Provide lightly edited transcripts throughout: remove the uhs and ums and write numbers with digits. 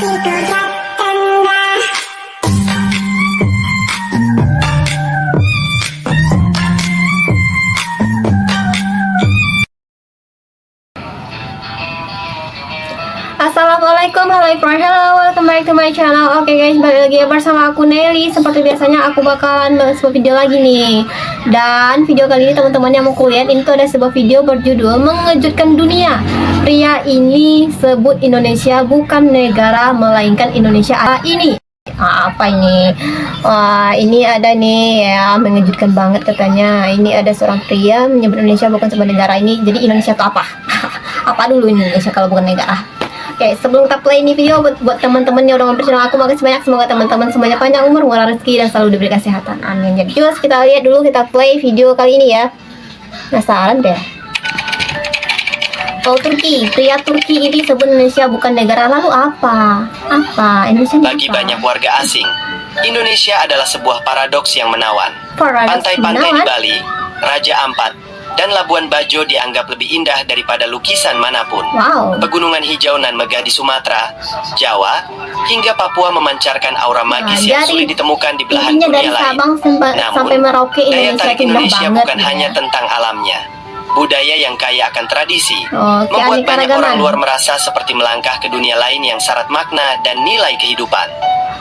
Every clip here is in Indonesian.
Assalamualaikum, halo everyone, hello, welcome back to my channel. Oke guys, balik lagi bersama aku Nelly. Seperti biasanya aku bakalan bahas sebuah video lagi nih. Dan video kali ini teman-teman yang mau kulihat, ini tuh ada sebuah video berjudul Mengejutkan Dunia. Pria ini sebut Indonesia bukan negara melainkan Indonesia ini. Apa ini? Wah, ini ada nih ya, mengejutkan banget katanya. Ini ada seorang pria menyebut Indonesia bukan sebuah negara. Ini jadi Indonesia itu apa? Apa dulu ini Indonesia kalau bukan negara? Oke, sebelum kita play ini video buat teman-teman yang udah mampir channel aku, makasih banyak. Semoga teman-teman semuanya panjang umur, murah rezeki, dan selalu diberi kesehatan. Amin. Jadi just kita lihat dulu, kita play video kali ini ya. Penasaran deh. Oh, Turki. Pria Turki ini sebut Indonesia bukan negara. Lalu apa? Apa? Indonesia Bagi apa? banyak warga asing, Indonesia adalah sebuah paradoks yang menawan. Paradoks Pantai-pantai menawan? di Bali, Raja Ampat, dan Labuan Bajo dianggap lebih indah daripada lukisan manapun. Wow. Pegunungan hijau nan megah di Sumatera, Jawa, hingga Papua memancarkan aura magis yang jadi, sulit ditemukan di belahan intinya dunia dari lain. Sabang sampai Merauke, daya Indonesia tarik itu indah Indonesia banget bukan ya. hanya tentang alamnya. Budaya yang kaya akan tradisi, Oke, membuat banyak keanekaragaman. orang luar merasa seperti melangkah ke dunia lain yang syarat makna dan nilai kehidupan.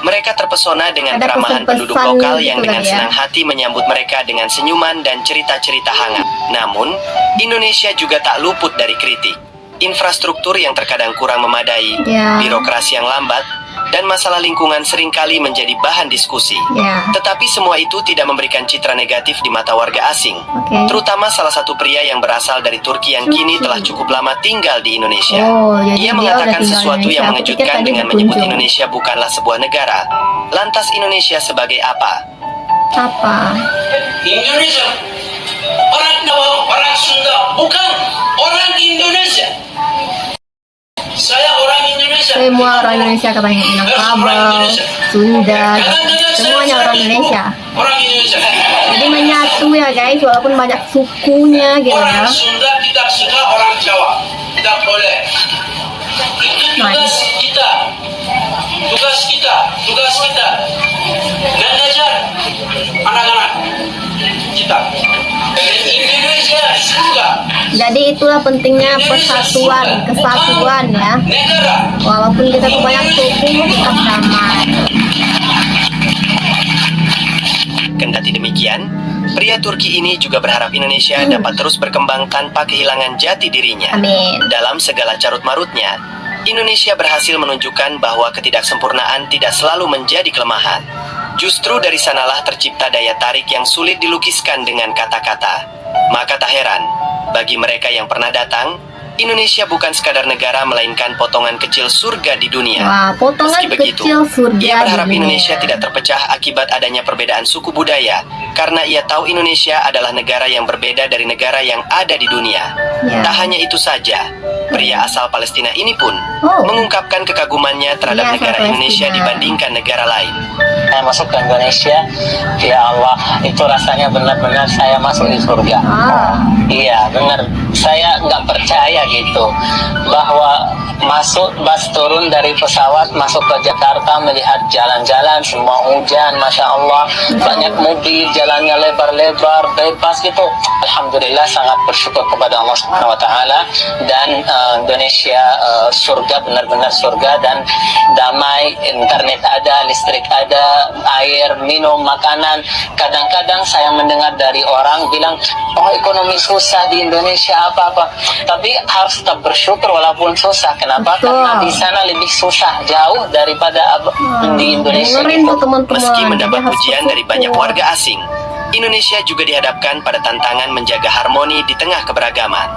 Mereka terpesona dengan Ada keramahan penduduk pesan-pesan lokal gitu yang kan dengan ya. senang hati menyambut mereka dengan senyuman dan cerita-cerita hangat. Namun, Indonesia juga tak luput dari kritik. Infrastruktur yang terkadang kurang memadai, Ya. birokrasi yang lambat, dan masalah lingkungan seringkali menjadi bahan diskusi. Ya. Tetapi semua itu tidak memberikan citra negatif di mata warga asing. Oke. Terutama salah satu pria yang berasal dari Turki yang kini telah cukup lama tinggal di Indonesia. Oh, jadi Ia dia mengatakan udah tinggal di sesuatu Indonesia. yang Aku pikir mengejutkan tadi dengan berkunjung. menyebut Indonesia bukanlah sebuah negara. Lantas Indonesia sebagai apa? Apa? Indonesia orang Jawa, orang Sunda, bukan orang Indonesia. Saya orang Indonesia. Semua orang Indonesia katanya, Minangkabau, Sunda, semuanya orang Indonesia. Orang Indonesia. Jadi menyatu ya guys, walaupun banyak sukunya gitu ya. Orang Sunda tidak suka orang Jawa, tidak boleh. Itu tugas kita, tugas kita, tugas kita. Mengajar anak-anak kita. Dan Indonesia juga. Jadi itulah pentingnya persatuan, kesatuan ya. Negara. Walaupun kita tuh banyak suku, tetap damai. Kendati demikian, pria Turki ini juga berharap Indonesia dapat terus berkembang tanpa kehilangan jati dirinya. Amin. Dalam segala carut-marutnya, Indonesia berhasil menunjukkan bahwa ketidaksempurnaan tidak selalu menjadi kelemahan. Justru dari sanalah tercipta daya tarik yang sulit dilukiskan dengan kata-kata. Maka tak heran, bagi mereka yang pernah datang, Indonesia bukan sekadar negara melainkan potongan kecil surga di dunia. Wah, potongan Meski begitu, kecil surga ia berharap di dunia. Indonesia tidak terpecah akibat adanya perbedaan suku budaya, karena ia tahu Indonesia adalah negara yang berbeda dari negara yang ada di dunia. Ya. Tak hanya itu saja, pria asal Palestina ini pun mengungkapkan kekagumannya terhadap Iya, asal negara Indonesia Palestina. dibandingkan negara lain. Saya masuk ke Indonesia, ya Allah, itu rasanya benar-benar saya masuk di surga. Iya, benar. Saya nggak percaya gitu bahwa masuk bus turun dari pesawat masuk ke Jakarta, melihat jalan-jalan semua hujan, masya Allah, banyak mobil, jalannya lebar-lebar, bebas gitu. Alhamdulillah, sangat bersyukur kepada Allah Subhanahu Wa Taala. Dan Indonesia surga, benar-benar surga, dan damai, internet ada, listrik ada, air, minum, makanan. Kadang-kadang saya mendengar dari orang bilang, oh ekonomi susah di Indonesia apa-apa, tapi harus tetap bersyukur walaupun susah. Kenapa? Betul. Karena di sana lebih susah jauh daripada di Indonesia Dengerin gitu. tuh teman-teman. Meski Jadi mendapat harus pujian dari bersyukur. banyak warga asing, Indonesia juga dihadapkan pada tantangan menjaga harmoni di tengah keberagaman.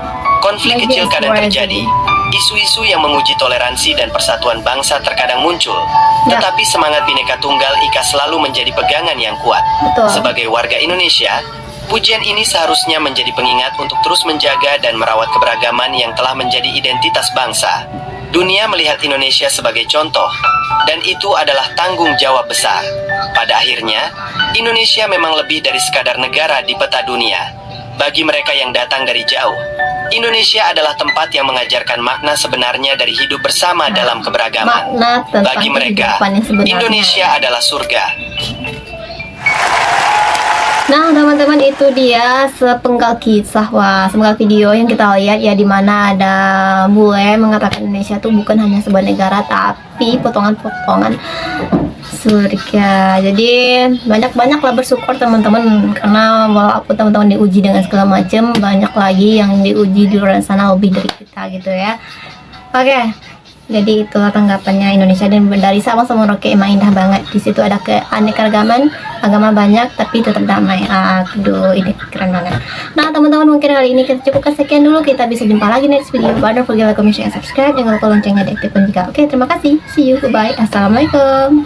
Konflik Lagi kecil kadang eksplorasi. terjadi, isu-isu yang menguji toleransi dan persatuan bangsa terkadang muncul. Ya. Tetapi semangat Bhinneka Tunggal Ika selalu menjadi pegangan yang kuat. Betul. Sebagai warga Indonesia, pujian ini seharusnya menjadi pengingat untuk terus menjaga dan merawat keberagaman yang telah menjadi identitas bangsa. Dunia melihat Indonesia sebagai contoh, dan itu adalah tanggung jawab besar. Pada akhirnya, Indonesia memang lebih dari sekadar negara di peta dunia. Bagi mereka yang datang dari jauh, Indonesia adalah tempat yang mengajarkan makna sebenarnya dari hidup bersama dalam keberagaman. Makna tentang Bagi mereka, kehidupan yang sebenarnya. Indonesia adalah surga. Nah teman-teman, itu dia sepenggal kisah, sepenggal video yang kita lihat ya, dimana ada bule mengatakan Indonesia tuh bukan hanya sebuah negara tapi potongan-potongan surga. Jadi banyak-banyaklah bersyukur teman-teman, karena walaupun teman-teman diuji dengan segala macam, banyak lagi yang diuji di luar sana lebih dari kita gitu ya. Oke, jadi itulah tanggapannya Indonesia, dan dari Sabang sampai Merauke emang indah banget. Di situ ada keanekaragaman, agama banyak tapi tetap damai. Aduh, ini keren banget. Nah teman-teman, mungkin kali ini kita cukupkan sekian dulu. Kita bisa jumpa lagi next video. Don't forget like, comment, share, subscribe. Jangan lupa loncengnya diaktifkan juga. Oke, terima kasih. See you, goodbye. Assalamualaikum.